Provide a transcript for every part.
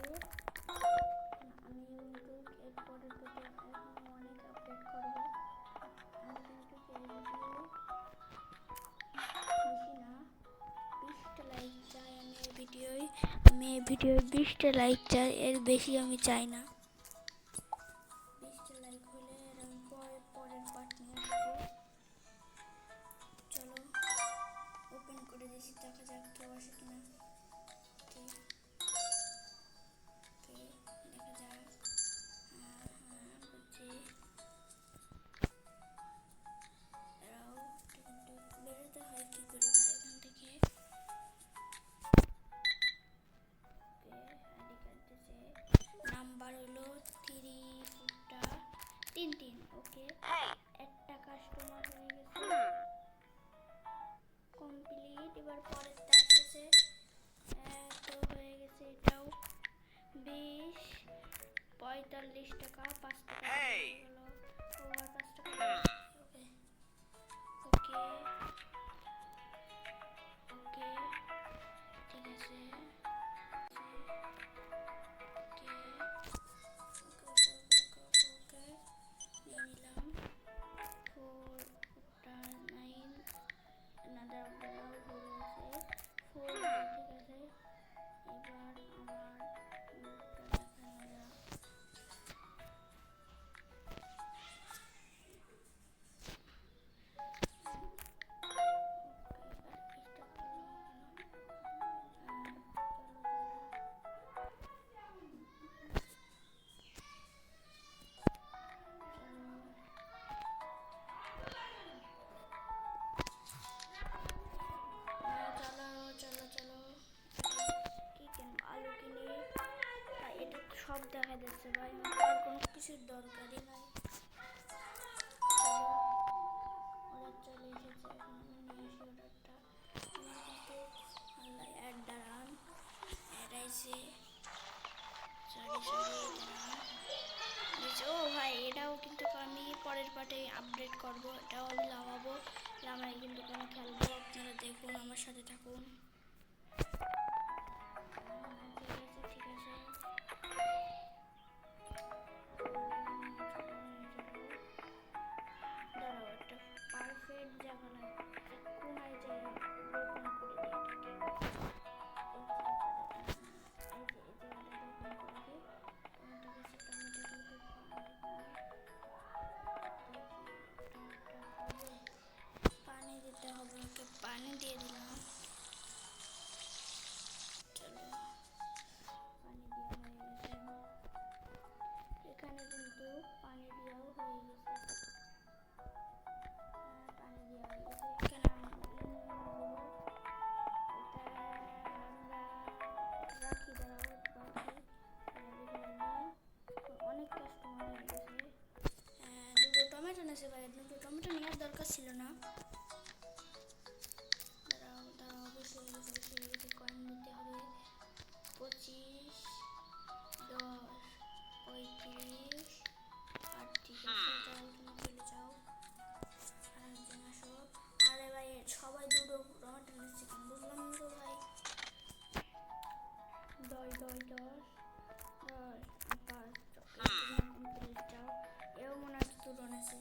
আমি ইউটিউব এর পরের ভিডিও এখন অনেক আপডেট করব। আমি কিন্তু এই ভিডিও বেশি না 20টা লাইক চাই। আমি এই ভিডিওয় 20টা লাইক চাই, এর বেশি আমি চাই না। 20টা লাইক হলে আমি পরের পার্ট নিয়ে আসবো। চলো ওপেন করে দিয়েছি, দেখা যাক কেউ আসে কিনা। দেখা যাক। বুঝছি এরাও কিন্তু বেরোতে হয় কি করে ভাই এখান থেকে। আইডি কার্ড দিছে, নাম্বার হলো 3 ওকে। একটা কাস্টমার হয়ে গেছে কমপ্লিট। এবার পরেরটা আসতেছে, তো হয়ে গেছে এটাও 45 টাকা, 5 টাকা হয়ে গেল। ও আর 5 টাকা ওকে ওকে ওকে ঠিক আছে। নিয়ে নিলাম 4টা 9 another ব্লাউ হয়ে গেছে 4। ঠিক আছে, এবার আমার মুখটা দেখানো যাক। আলু কিনে এটা সব দেখা যাচ্ছে ভাই, আমার কোনো কিছুর দরকারই নাই। চলে এসেছে, এখন আমি নিয়ে আসি অর্ডারটা। আমার কিন্তু অ্যাড দাঁড়ান, অ্যাড আইসে, সরি দাঁড়ান। ও ভাই এটাও কিন্তু আমি পরের পার্টে আপডেট করব, এটাও আমি লাগাবো, লাগাই কিন্তু আমি খেলবো। আপনারা দেখুন, আমার সাথে থাকুন। ঠিক আছে দাঁড়াও, একটা পারফেক্ট জায়গা লাগে, কোনায় যে ওপেন করে দিই এটাকে। পানি দিতে হবে, ওকে পানি দিয়ে দিলাম। চলো পানি দেওয়া হয়ে গেছে, এখানে কিন্তু পানি দেওয়াও হয়ে গেছে। পানি দেওয়া হয়ে গেছে, এখানে আমরা রাখি দাঁড়াও অনেক কাস্টমার হয়ে গেছে। দুটো টমেটো নেছে ভাই, দুটো টমেটো নেওয়ার দরকার ছিল না। দাঁড়াও বেশি হয়ে গেছে, কয়েন নিতে হবে 25 10 35। আর ঠিক আছে, যাও তুমি চলে যাও, আরেকজন আসো। আরে ভাই সবাই দুটো টমেটো নিচ্ছে কেন বুঝলাম না তো ভাই। 10 5 কমপ্লিট যাও। এও মনে হয় দুটো নেছে,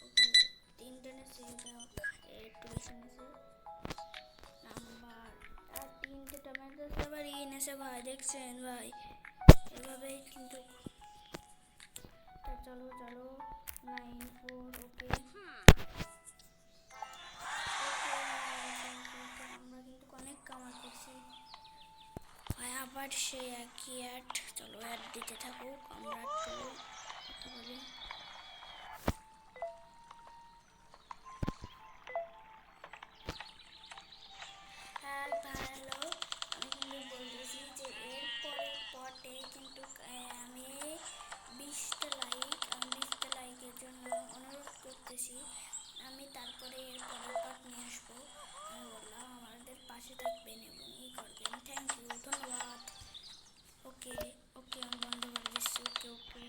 ওকে 3টে নেছে, একটু বেশি নেছে নাম্বার। আর 3টে টমেটো আবার এনেছে ভাই, দেখছেন ভাই এভাবেই কিন্তু। চলো 9 4 ওকে। আমরা কিন্তু অনেক কামাল করছি ভাই, আবার সে একই অ্যাড। চলো অ্যাড দিতে থাকুক, আমরা একটু কথা বলি। ভালো, আমি কিন্তু বলতেছি যে এর পরের পটে কিন্তু আমি 20টা লাইকের জন্য অনুরোধ করতেছি। আমি তারপরে এর পরের পার্ট নিয়ে আসবো। আমি বললাম আমাদের পাশে থাকবেন এবং ই করবেন। থ্যাংক ইউ, ধন্যবাদ। ওকে আমি বন্ধ করে দিচ্ছি। ওকে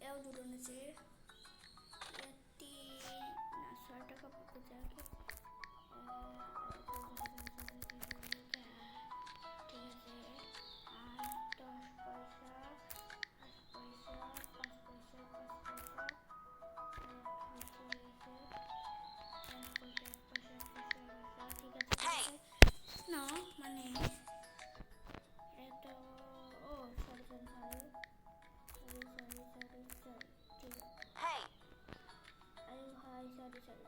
এও দুটো নিচে 6 টাকা ঠিক আছে। আর 10 পয়সা, 5 পয়সা, 5 পয়সা, 5 পয়সা, 1 পয়সা, 1 পয়সা, 1 পয়সা, 1 পয়সা, 1 পয়সা, ঠিক আছে না মানে এটা ও sorry sorry sorry sorry sorry sorry sorry ঠিক আছে। আরে ভাই সরি সরি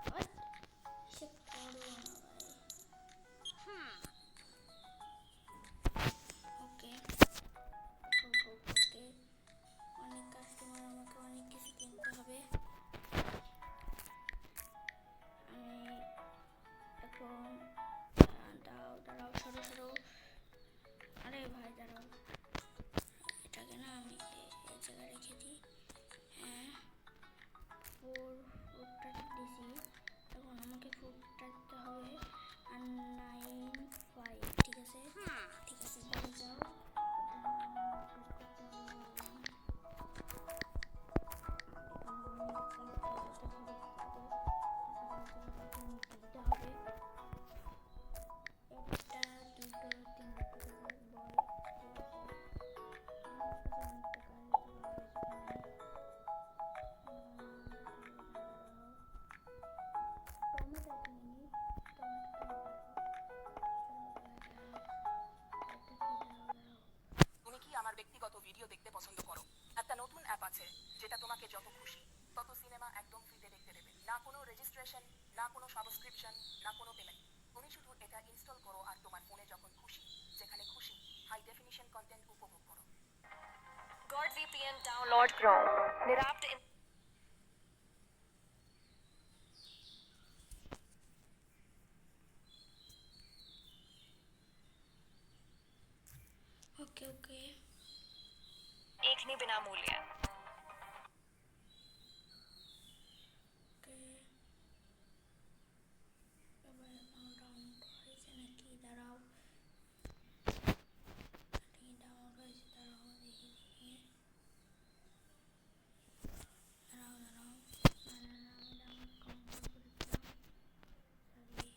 সরি সে করো না ভাই। ওকে ওকে অনেক কাস্টমার, আমাকে অনেক কিছু কিনতে হবে। আমি এখন দাঁড়াও সরো সরো, আরে ভাই দাঁড়াও, এটাকে না আমি এই জায়গায় রেখে দিই। হ্যাঁ ফুটটা দিছি, এখন আমাকে ফুটটা দিতে হবে আর 9 5 ঠিক আছে ঠিক আছে বাড়ি যাও। দিতে হবে একটা দুটো তিনটে বল ঠিক আছে। টমেটো কিনে নিই, তুমি কি আমার ব্যক্তিগত ভিডিও দেখতে পছন্দ করো? একটা নতুন অ্যাপ আছে যেটা তোমাকে যত খুশি তত সিনেমা একদম ফ্রিতে দেখতে দেবে। না কোনো রেজিস্ট্রেশন, না কোনো সাবস্ক্রিপশন, না কোনো পেমেন্ট। তুমি শুধু এটা ইনস্টল করো আর তোমার ফোনে যখন খুশি, যেখানে খুশি, হাই ডেফিনিশন কন্টেন্ট উপভোগ করো। God VPN download Chrome. Nirapt in ওকে ওকে देखने बिना मूल्य। ওকে এবার ডাউনলোড হয়েছে নাকি দাঁড়াও, ডাউনলোড হয়েছে দাঁড়াও দেখি দেখি দাঁড়াও দাঁড়াও আমি ডাউনলোড কমপ্লিট করেছিলাম, সরি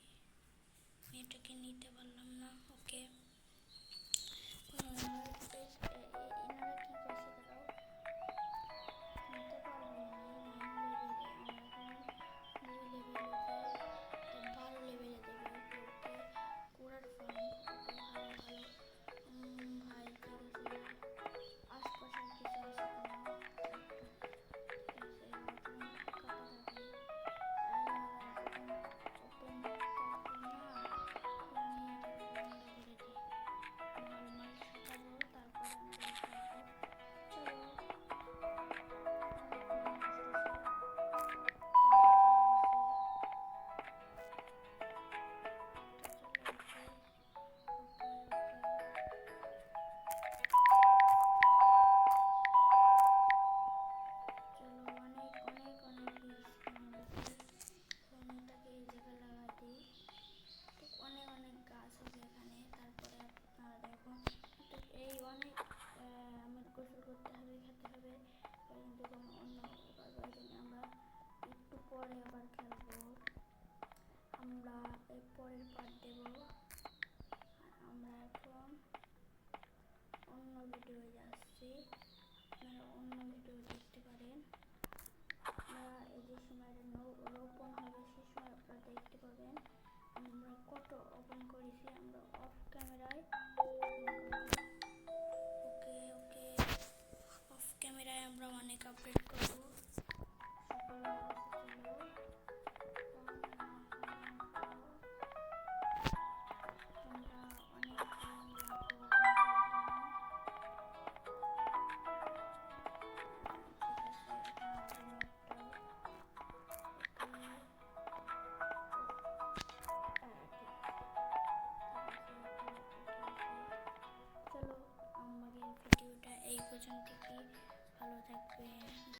আমি এটাকে নিতে পারলাম না। ওকে এনারা কি করছে দাঁড়াও, নিতে পারবো না 9 লেভেলে, আমরা এখন 2 লেভেলে যাই, তো 12 লেভেলে দেবে। ওকে ওকে কুড়ার ফার্ম, ওকে ভালো ভালো ভাই ঠিক আছে। আশপাশে কিছু আছে কিনা ঠিক আছে, এরকম ফাঁকা থাকবে ওপেন থাকবে না, আমি এটাকে বন্ধ করে দিই, নর্মাল শেখাবো তারপরে আমরা খেলবো। চলো অনেক মানুষ আসতেছে, চলে এসে ওকে চলো অনেক অনেক অনেক রিস্ক নিয়েছি, ফোনটাকে এই জায়গায় লাগাই দিই, তো অনেক অনেক গাছ হবে এখানে। তারপরে আপনারা দেখুন তো এই অনেক আমার গোসল করতে হবে, খেতে হবে, কিন্তু অন্য এবার আমরা একটু পরে আবার খেলবো, আমরা এর পরের পার্ট দেব। আমরা এখন অন্য ভিডিও যাচ্ছি, আপনারা অন্য ভিডিও দেখতে পারেন। আপনারা এই যে সময় রোপণ হবে সে সময় আপনারা দেখতে পাবেন আমরা কত ওপেন করেছি, আমরা অফ ক্যামেরায় ওকে ওকে অফ ক্যামেরায় আমরা অনেক আপডেট করবো। সকাল হয়ে গেছে, চলো আমরা অনেক লাগবো ওপেন করে দিলাম, ঠিক আছে এখন আমাদের নেটটাও ওকে চলো আমাদের ভিডিওটা এই পর্যন্ত, কি ভালো থাকবে।